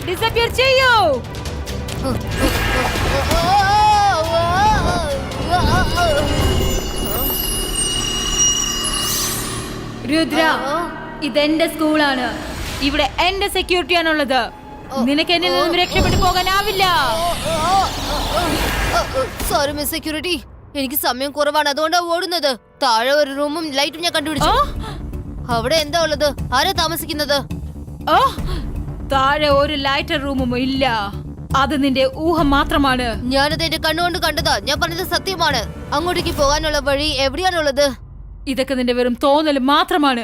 ഡിസപ്പിയർ ചെയ്യൂ. രുദ്ര, ഇതെന്റെ സ്കൂളാണ്. ഇവിടെ എന്റെ സെക്യൂരിറ്റി ആണുള്ളത്. നിനക്ക് എന്നിൽ നിന്നും രക്ഷപ്പെട്ടു പോകാനാവില്ല. സോറി മിസ് സെക്യൂരിറ്റി, എനിക്ക് സമയം കുറവാണ്, അതുകൊണ്ടാണ് ഓടുന്നത്. താഴെ ഒരു റൂമും ലൈറ്റും ഞാൻ കണ്ടുപിടിച്ചു. അവിടെ എന്താ ഉള്ളത്? ആരാ താമസിക്കുന്നത്? താഴെ ഒരു ലൈറ്റർ റൂമും ഇല്ല. അത് നിന്റെ ഊഹം മാത്രമാണ്. ഞാനത് എന്റെ കണ്ണുകൊണ്ട് കണ്ടതാ. ഞാൻ പറഞ്ഞത് സത്യമാണ്. അങ്ങോട്ടേക്ക് പോകാനുള്ള വഴി എവിടെയാണുള്ളത്? ഇതൊക്കെ നിന്റെ വെറും തോന്നൽ മാത്രമാണ്.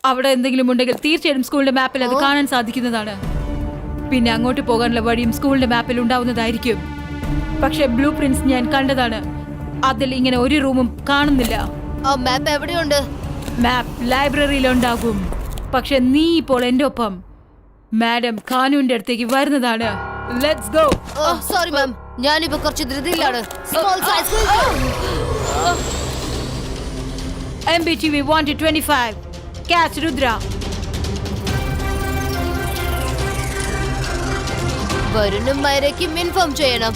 അവിടെ എന്തെങ്കിലും ഉണ്ടെങ്കിൽ തീർച്ചയായും സ്കൂളിന്റെ മാപ്പിൽ അത് കാണാൻ സാധിക്കുന്നതാണ്. പിന്നെ അങ്ങോട്ട് പോകാനുള്ള വഴിയും സ്കൂളിന്റെ മാപ്പിൽ ഉണ്ടാവുന്നതായിരിക്കും. പക്ഷെ ബ്ലൂ പ്രിന്റ്സ് ഞാൻ കണ്ടതാണ്. അതിൽ ഇങ്ങനെ ഒരു റൂമും കാണുന്നില്ല. ആ മാപ്പ് എവിടെയുണ്ട്? മാപ്പ് ലൈബ്രറിയിലുണ്ടാകും. പക്ഷെ നീ ഇപ്പോൾ എന്റെ ഒപ്പം മാഡം ഖാനുവിന്റെ അടുത്തേക്ക് വരുന്നതാണ്. Let's go. സോറി മാം, ഞാനിപ്പോ കുറച്ച് ധൃതിയിലാണ്. Small size. MBTV 1-25. Catch Rudra. വരുണും മൈരയ്ക്കും ഇൻഫോം ചെയ്യണം.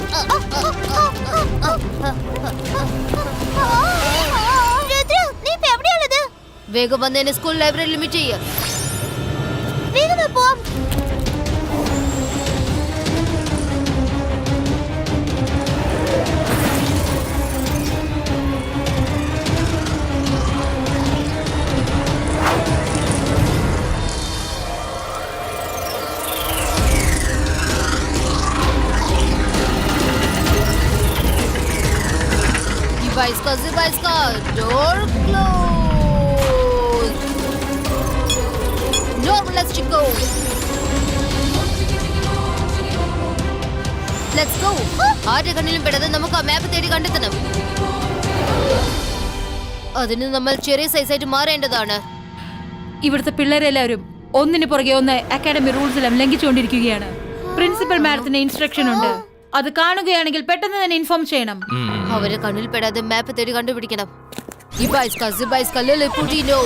നീ ഇപ്പൊ എവിടെയുള്ളത്? വേഗം വന്ന് എന്നെ സ്കൂൾ ലൈബ്രറിയിൽ മീറ്റ് ചെയ്യ. വേഗം പോവാം. Zibaiska, door closed. No, let's go. Let's go. ആരുടെ കണ്ണിലും പെടാതെ നമുക്ക് ആ മാപ്പ് തേടി കണ്ടെത്തണം. അതിന് നമ്മൾ ചെറിയ സൈസായിട്ട് മാറേണ്ടതാണ്. ഇവിടുത്തെ പിള്ളേരെല്ലാവരും ഒന്നിനു പുറകെ ഒന്ന് അക്കാഡമി റൂൾസ് എല്ലാം ലംഘിച്ചുകൊണ്ടിരിക്കുകയാണ്. പ്രിൻസിപ്പൽ മാഡത്തിന്റെ ഇൻസ്ട്രക്ഷൻ ഉണ്ട്. അത് കാണുകയാണെങ്കിൽ പെട്ടെന്ന് തന്നെ ഇൻഫോം ചെയ്യണം. അവരെ കണ്ണിൽ പെടാതെ മാപ്പ് തേടി കണ്ടുപിടിക്കണം. Zibaiska, Lilliputino.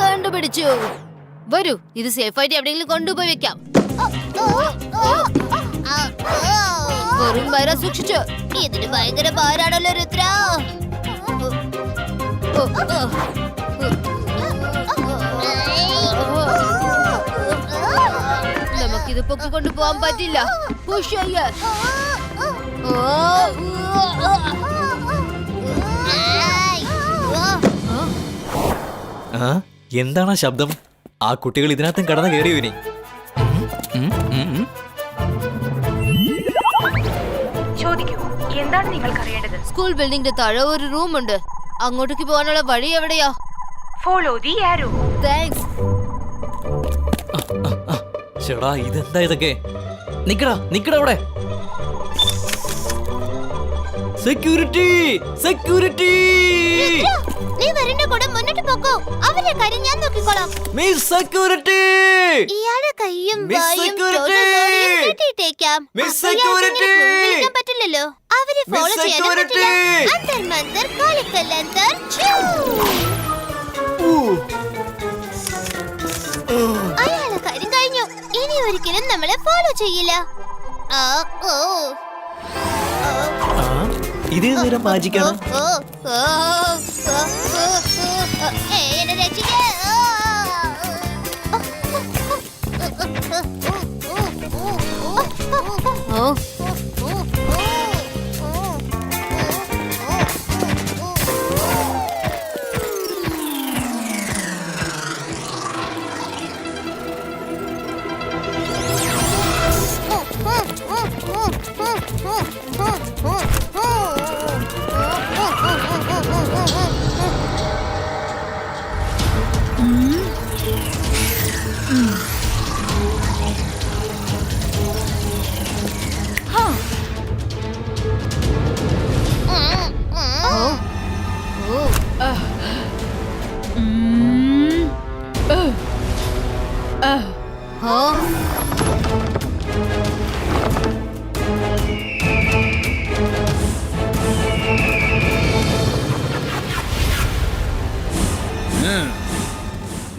കണ്ടുപിടിച്ചു. വരൂ, ഇത് സേഫായിട്ട് എവിടെയെങ്കിലും കൊണ്ടുപോയി വെക്കാം. വെറും വയറ സൂക്ഷിച്ചു. ഇതിന് ഭയങ്കര ഭാരാണല്ലോ രുദ്ര. നമുക്കിത് ഇത് പൊക്കിക്കൊണ്ട് പോവാൻ പറ്റില്ല. പുഷ് ചെയ്യ്. എന്താണ് ആ ശബ്ദം? ആ കുട്ടികൾ ഇതിനകത്തും കടന്നു കയറിയോ ഇനി? ചോദിക്കൂ, എന്താണ് നിങ്ങൾക്ക് അറിയേണ്ടത്? സ്കൂൾ ബിൽഡിംഗിന്റെ താഴെ ഒരു റൂം ഉണ്ട്. അങ്ങോട്ടേക്ക് പോകാനുള്ള വഴി എവിടെയാ? Follow the arrow. താങ്ക്സ്. ചേടാ, ഇതെന്താ ഇതൊക്കെ? നിക്കടാ അവിടെ. Security, security. നീ വരണ്ട കൂടെ മുന്നോട്ട് പോകൂ. അവരുടെ കാര്യം ഞാൻ നോക്കിക്കോളാം. Miss security. ഇയാളുടെ കൈയും മിസ് വായും സെക്യൂരിറ്റി. കെട്ടിയിട്ടേക്കാം. Miss security. വിളിക്കാൻ പറ്റില്ലല്ലോ. അവരെ ഫോളോ മിസ് ചെയ്യാൻ പറ്റില്ല. സെക്യൂരിറ്റി. അന്തർ മന്തർ കാലിക്കല്ലന്തർ അയാളുടെ കാര്യം കഴിഞ്ഞു. ഇനി ഒരിക്കലും നമ്മളെ ഫോളോ ചെയ്യില്ല. ഇത് നേരം മാജിക്കാണ്. എന്നെ രക്ഷിക്കേ.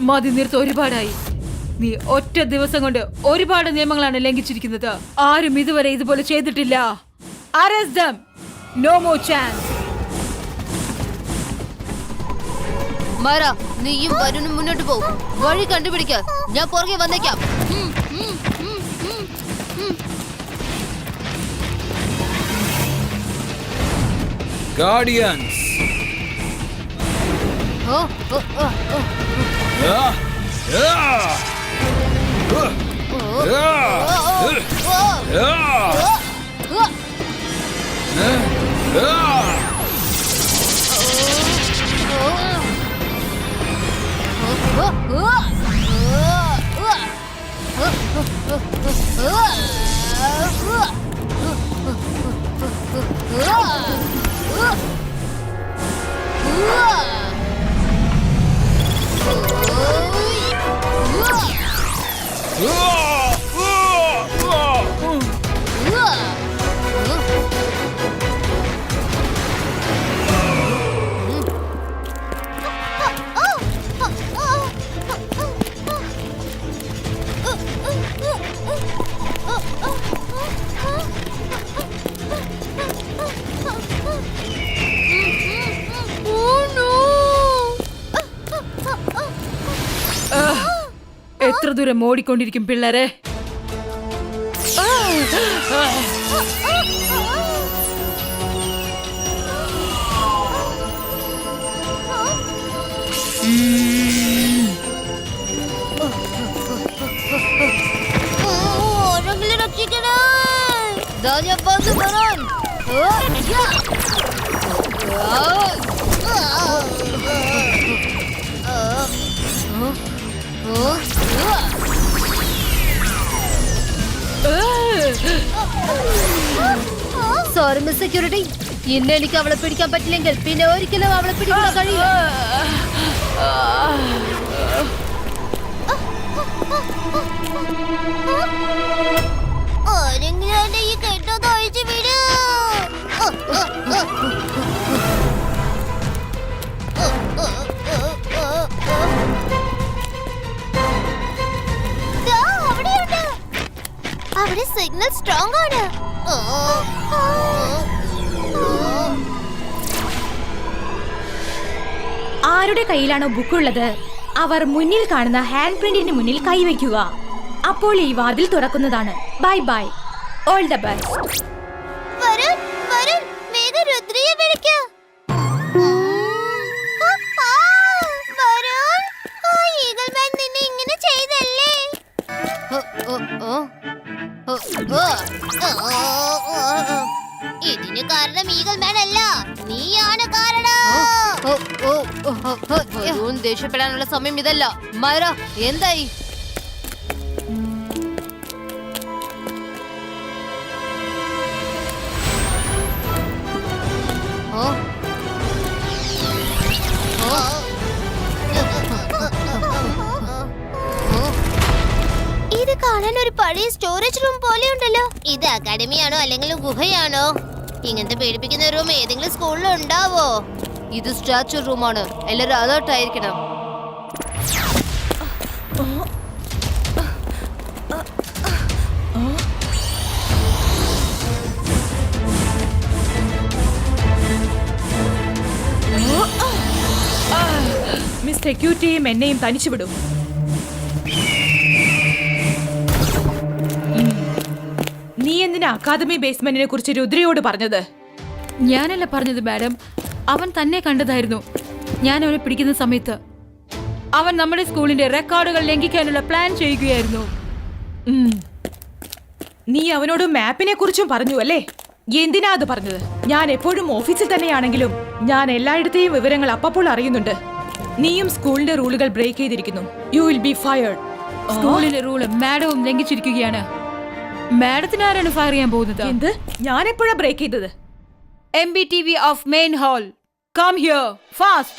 മതി നിർത്ത്, ഒരുപാടായി. നീ ഒറ്റ ദിവസം കൊണ്ട് ഒരുപാട് നിയമങ്ങളാണ് ലംഘിച്ചിരിക്കുന്നത്. ആരും ഇതുവരെ ഇതുപോലെ ചെയ്തിട്ടില്ല. Arrest them. No more chance. മാറാ, നീയും വരുണും മുന്നോട്ട് പോകും. വഴി കണ്ടുപിടിക്ക. ഞാൻ പുറകെ വന്നേക്കാം. ഗാർഡിയൻസ്. എത്ര ദൂരം ഓടിക്കൊണ്ടിരിക്കും പിള്ളേരെ? സോറി മിസ് സെക്യൂരിറ്റി, ഇന്ന് എനിക്ക് അവളെ പിടിക്കാൻ പറ്റില്ലെങ്കിൽ പിന്നെ ഒരിക്കലും അവളെ പിടിക്കാൻ കഴിയില്ല. ആരെങ്കിലും ഈ കെട്ടത് അഴിച്ചു വിട്. അവിടെ സിഗ്നൽ സ്ട്രോങ് ആണ്. ആരുടെ കയ്യിലാണോ ബുക്കുള്ളത് അവർ മുന്നിൽ കാണുന്ന ഹാൻഡ് പ്രിന്റിന് മുന്നിൽ കൈവയ്ക്കുക. അപ്പോൾ ഈ വാതിൽ തുറക്കുന്നതാണ്. Bye bye, all the best. Varun, Varun, വേഗം രുദ്രയെ വിളിക്ക്. വരുൺ, ഈഗിൾ മാൻ നിന്നെ ഇങ്ങനെ ചെയ്തല്ലേ? ഇതിന് കാരണം ഈഗിൾ മാൻ അല്ല, നീയാണ് കാരണം. ദേഷ്യപ്പെടാനുള്ള സമയം ഇതല്ല. മൈറ, എന്തായി? ഇത് കാണാൻ ഒരു പഴയ സ്റ്റോറേജ് റൂം പോലെ ഉണ്ടല്ലോ. ഇത് അക്കാഡമിയാണോ അല്ലെങ്കിൽ ഗുഹയാണോ? ഇങ്ങനത്തെ പേടിപ്പിക്കുന്ന റൂം ഏതെങ്കിലും സ്കൂളിൽ ഉണ്ടാവോ? ഇത് സ്റ്റാച്ചു റൂമാണ്. എല്ലാരും അലേർട്ട് ആയിരിക്കണം. മിസ് സെക്യൂരിറ്റിയും എന്നെയും തനിച്ചു വിടും. നീ എന്തിനാ അക്കാദമി ബേസ്മെന്റിനെ കുറിച്ച് രുദ്രയോട് പറഞ്ഞത്? ഞാനല്ല പറഞ്ഞത് മാഡം, അവൻ തന്നെ കണ്ടതായിരുന്നു. ഞാൻ അവനെ പിടിക്കുന്ന സമയത്ത് അവൻ നമ്മുടെ സ്കൂളിന്റെ റെക്കോർഡുകൾ ലംഘിക്കാനുള്ള പ്ലാൻ ചെയ്യുകയായിരുന്നു. നീ അവനോട് മാപ്പിനെ കുറിച്ചും പറഞ്ഞു അല്ലേ? എന്തിനാ അത് പറഞ്ഞത്? ഞാൻ എപ്പോഴും ഓഫീസിൽ തന്നെയാണെങ്കിലും ഞാൻ എല്ലായിടത്തെയും വിവരങ്ങൾ അപ്പോൾ അറിയുന്നുണ്ട്. നീയും സ്കൂളിന്റെ റൂളുകൾ ബ്രേക്ക് ചെയ്തിരിക്കുന്നു. You will be fired. സ്കൂളിലെ റൂള് മാഡവും ലംഘിച്ചിരിക്കുകയാണ്. മാഡത്തിന് ആരാണ് ഫയർ ചെയ്യാൻ പോകുന്നത്? എന്ത്? ഞാൻ എപ്പോഴാ ബ്രേക്ക് ചെയ്തത്? MBTV of main hall. Come here, fast.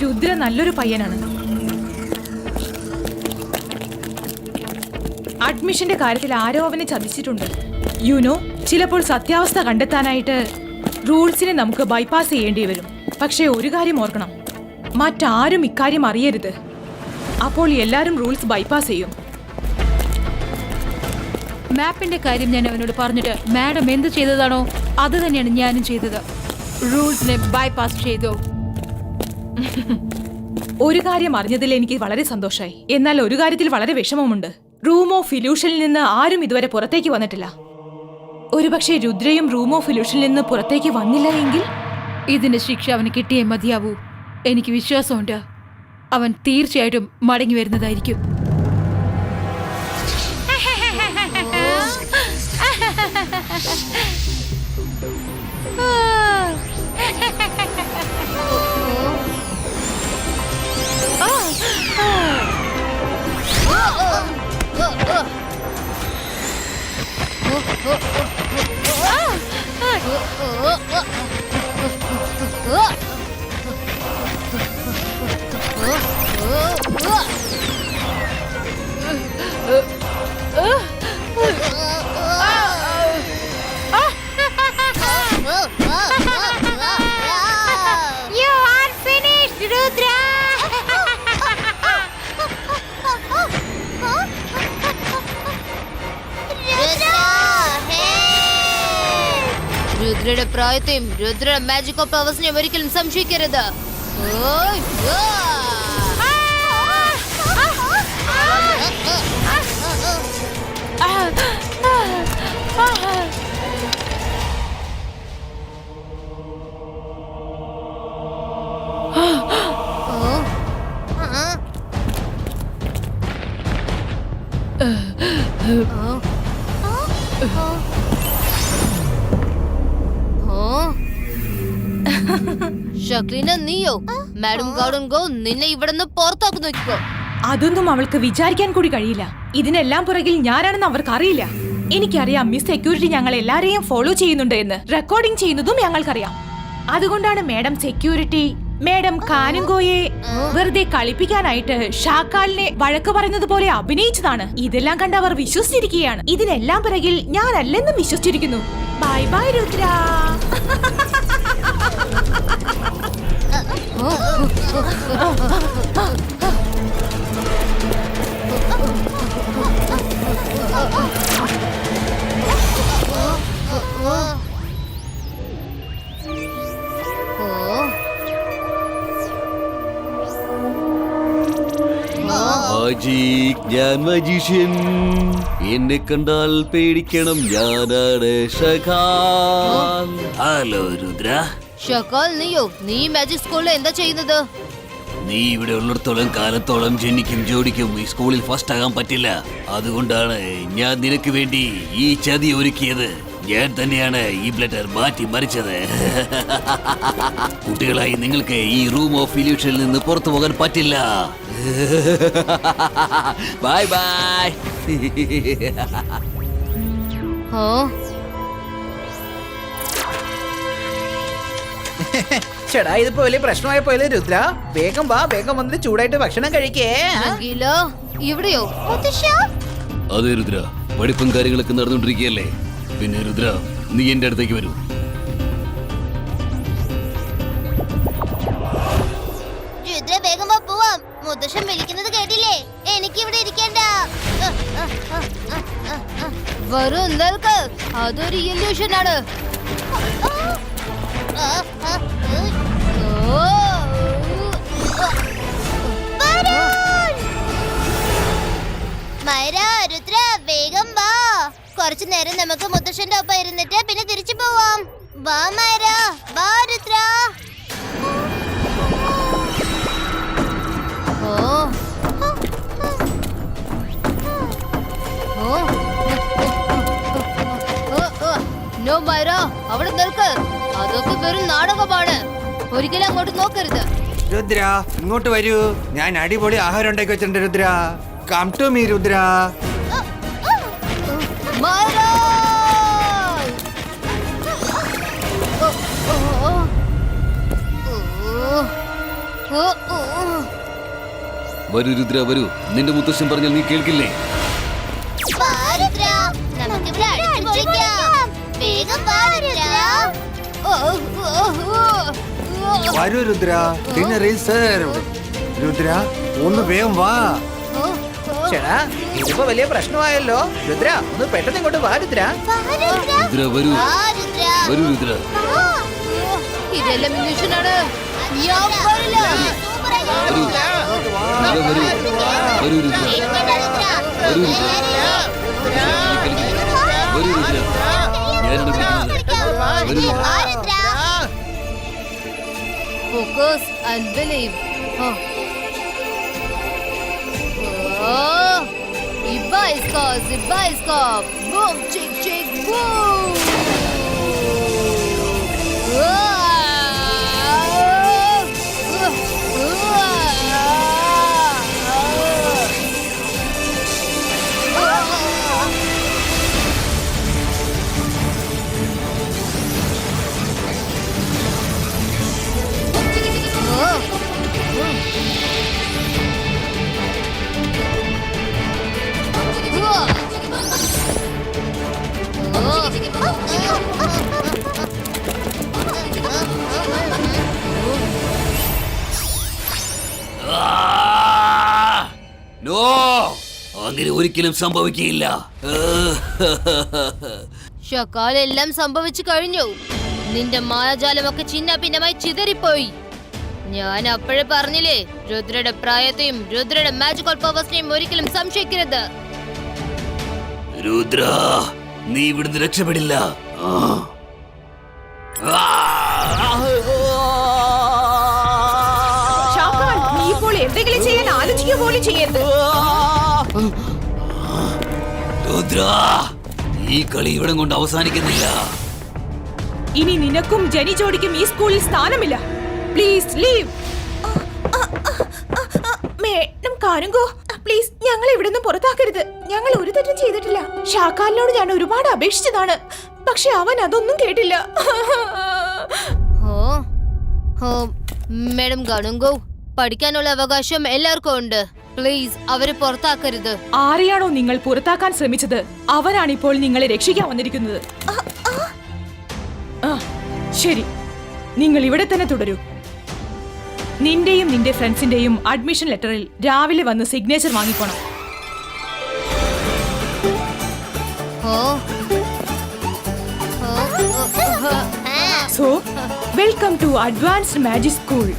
Rudra നല്ലൊരു പയ്യനാണ്. അഡ്മിഷന്റെ കാര്യത്തിൽ ആരോ അവനെ ചതിച്ചിട്ടുണ്ട്. യുനോ, ചിലപ്പോൾ സത്യാവസ്ഥ കണ്ടെത്താനായിട്ട് റൂൾസിനെ നമുക്ക് ബൈപ്പാസ് ചെയ്യേണ്ടി വരും. പക്ഷേ ഒരു കാര്യം ഓർക്കണം, മറ്റാരും ഇക്കാര്യം അറിയരുത്. അപ്പോൾ എല്ലാരും റൂൾസ് ബൈപ്പാസ് ചെയ്യും. മാപ്പിന്റെ കാര്യം ഞാൻ അവനോട് പറഞ്ഞിട്ട് മാഡം എന്ത് ചെയ്തതാണോ അത് തന്നെയാണ് ഞാനും ചെയ്തത്. റൂൾസിനെ ബൈപാസ് ചെയ്തു. ഒരു കാര്യം അറിഞ്ഞതിൽ എനിക്ക് വളരെ സന്തോഷമായി. എന്നാൽ ഒരു കാര്യത്തിൽ വളരെ വിഷമമുണ്ട്. റൂം ഓഫ് ഇല്യൂഷനിൽ നിന്ന് ആരും ഇതുവരെ പുറത്തേക്ക് വന്നിട്ടില്ല. ഒരുപക്ഷെ രുദ്രയും റൂം ഓഫ് ഇല്യൂഷനിൽ നിന്ന് പുറത്തേക്ക് വന്നില്ല എങ്കിൽ ഇതിന്റെ ശിക്ഷ അവന് കിട്ടിയേ മതിയാവൂ. എനിക്ക് വിശ്വാസമുണ്ട് അവൻ തീർച്ചയായിട്ടും മടങ്ങി വരുന്നതായിരിക്കും. രുദ്രയുടെ പ്രായത്തെയും രുദ്രയുടെ മാജിക്കോ പവേഴ്സിനെയും ഒരിക്കലും സംശയിക്കരുത്. ഷക്ലീന, നീയോ? മാഡം ഗൗഡൻ ഗോ നിന്നെ ഇവിടുന്ന് പുറത്താക്കി നോക്കിക്കോ. അതൊന്നും അവൾക്ക് വിചാരിക്കാൻ കൂടി കഴിയില്ല. ഇതിനെല്ലാം പുറകിൽ ഞാനാണെന്ന് അവർക്ക് അറിയില്ല. എനിക്കറിയാം മിസ് സെക്യൂരിറ്റി ഞങ്ങൾ എല്ലാരെയും ഫോളോ ചെയ്യുന്നുണ്ട് എന്ന്. റെക്കോർഡിംഗ് ചെയ്യുന്നതും ഞങ്ങൾക്കറിയാം. അതുകൊണ്ടാണ് മാഡം സെക്യൂരിറ്റി മേഡം കാനുങ്കോയെ വെറുതെ കളിപ്പിക്കാനായിട്ട് ഷാക്കാലിനെ വഴക്ക് പറയുന്നത് പോലെ അഭിനയിച്ചതാണ്. ഇതെല്ലാം കണ്ട് അവർ വിശ്വസിച്ചിരിക്കുകയാണ്. ഇതിനെല്ലാം പിറകിൽ ഞാനല്ലെന്നും വിശ്വസിച്ചിരിക്കുന്നു. Bye bye Rudra. ഞാൻ മജീഷ്യൻ. എന്നെ കണ്ടാൽ പേടിക്കണം, ഞാനാണ് ഷഖാൽ. ഹലോ രുദ്ര. ഷക്കാൽ നീയോ? നീ മാജിക് സ്കൂളിൽ എന്താ ചെയ്യുന്നത്? നീ ഇവിടെ ഉള്ളിടത്തോളം കാലത്തോളം ജെന്നിക്കും ജോഡിക്കും ഈ സ്കൂളിൽ ഫസ്റ്റ് ആകാൻ പറ്റില്ല. അതുകൊണ്ടാണ് ഞാൻ നിനക്ക് വേണ്ടി ഈ ചതി ഒരുക്കിയത്. ഞാൻ തന്നെയാണ് ഈ ബ്ലഡർ മാറ്റി മറിച്ചത്. കുട്ടികളായി നിങ്ങൾക്ക് ഈ റൂം ഓഫ് ഇല്യൂഷനിൽ നിന്ന് പുറത്തു പോകാൻ പറ്റില്ല. Bye bye. ചേടാ ഇതിപ്പോ വലിയ പ്രശ്നമായി പോയല്ലേ രുദ്ര. വേഗം വാ, വേഗം വന്നിട്ട് ചൂടായിട്ട് ഭക്ഷണം കഴിക്കേ. ഇവിടെയോ? അതെ രുദ്ര, പഠിപ്പും കാര്യങ്ങളൊക്കെ നടന്നുകൊണ്ടിരിക്കുകയല്ലേ. പിന്നെ രുദ്ര, നീ എന്റെ അടുത്തേക്ക് വരൂ. രുദ്ര വേഗം വാ, പോവാം. മുത്തശ്ശൻ വിളിക്കുന്നത് കേട്ടില്ലേ? എനിക്ക് ഇവിടെ ഇരിക്കണ്ട. വരൂ നിൽക്ക്, അതൊരു ഇല്യൂഷൻ ആണ്. മൈര, രുദ്ര വേഗം വാ. കുറച്ചു നേരം നമുക്ക് മുത്തശ്ശന്റെ ഒപ്പം ഇരുന്നിട്ട് പിന്നെ തിരിച്ചു പോവാം. വാ മൈര, വാ രുദ്ര. നോ മൈര, അവിടെ നിൽക്ക്. അതൊക്കെ വെറും നാടകമാണ്. ഒരിക്കലും അങ്ങോട്ട് നോക്കരുത്. രുദ്ര ഇങ്ങോട്ട് വരൂ. ഞാൻ അടിപൊളി ആഹാരം ഉണ്ടാക്കി വെച്ചിട്ടുണ്ട് Rudra. Come to me Rudra. Myra! വരൂ രുദ്ര വരൂ. നിന്റെ മുത്തശ്ശൻ പറഞ്ഞാൽ നീ കേൾക്കില്ലേ? വാ രുദ്ര, നമുക്കിവിടെ അടിച്ചു പൊളിക്കാം. വേഗം വാ രുദ്ര. വരൂ Rudra, dinner is served. Rudra ഒന്ന് വേഗം വാ. ചേടാ ഇതിപ്പോ വലിയ പ്രശ്നമായല്ലോ. രുദ്ര ഒന്ന് പെട്ടെന്ന് ഇങ്ങോട്ട് വാ രുദ്ര. രുദ്ര വരൂ. വരൂ രുദ്ര. ഇതെല്ലാം ഇല്യൂഷനാണ്. ഞാൻ വരില്ല. വരൂ. രുദ്ര വരൂ. വരൂ രുദ്ര. വരൂ രുദ്ര. വരൂ രുദ്ര. ഞാനാണ് വിളിക്കുന്നത്. വരൂ Rudra. Focus and believe. Ibba iska. Boom, chick, chick, boom. No, അങ്ങനെ ഒരിക്കലും സംഭവിക്കില്ല. ഷക്കാൽ എല്ലാം സംഭവിച്ചു കഴിഞ്ഞു. നിന്റെ മായാജാലമൊക്കെ ചിന്ന ഭിന്നമായി ചിതറിപ്പോയി. ഞാൻ അപ്പോഴേ പറഞ്ഞില്ലേ, രുദ്രയുടെ പ്രായത്തെയും രുദ്രയുടെ മാജിക്കൽ പവേഴ്സിനെയും ഒരിക്കലും സംശയിക്കരുത്. രുദ്ര, നീ ഇവിടുന്ന് രക്ഷപ്പെടില്ല. ഷാക്കാൽ, നീ ഇപ്പോൾ എന്തെങ്കിലും ചെയ്യാൻ ആലോചിക്കുക പോലും ചെയ്യരുത്. രുദ്ര, ഈ കളി ഇവിടെ കൊണ്ട് അവസാനിക്കുന്നില്ല. ഇനി നിനക്കും ജനി ജോഡിക്കും ഈ സ്കൂളിൽ സ്ഥാനമില്ല. Please leave. Madam Kanungo, please ഞങ്ങൾ ഇവിടെ നിന്ന് പുറത്താക്കരുത്. ഞങ്ങൾ ഒരു തെറ്റും ചെയ്തിട്ടില്ല. ഷാക്കാലിനോട് ഞാൻ ഒരുപാട് അപേക്ഷിച്ചതാണ്, പക്ഷെ അവൻ അതൊന്നും കേട്ടില്ല. മാഡം ഗണുങ്കോ, പഠിക്കാനുള്ള അവകാശം എല്ലാവർക്കും ഉണ്ട്. പ്ലീസ് അവരെ പുറത്താക്കരുത്. ആരെയാണോ നിങ്ങൾ പുറത്താക്കാൻ ശ്രമിച്ചത് അവരാണിപ്പോൾ നിങ്ങളെ രക്ഷിക്കാൻ വന്നിരിക്കുന്നത്. ആ, ശരി, നിങ്ങൾ ഇവിടെ തന്നെ തുടരൂ. നിന്റെയും നിന്റെ ഫ്രണ്ട്സിന്റെയും അഡ്മിഷൻ ലെറ്ററിൽ രാവിലെ വന്ന് സിഗ്നേച്ചർ വാങ്ങിക്കണം. So welcome to advanced magic school.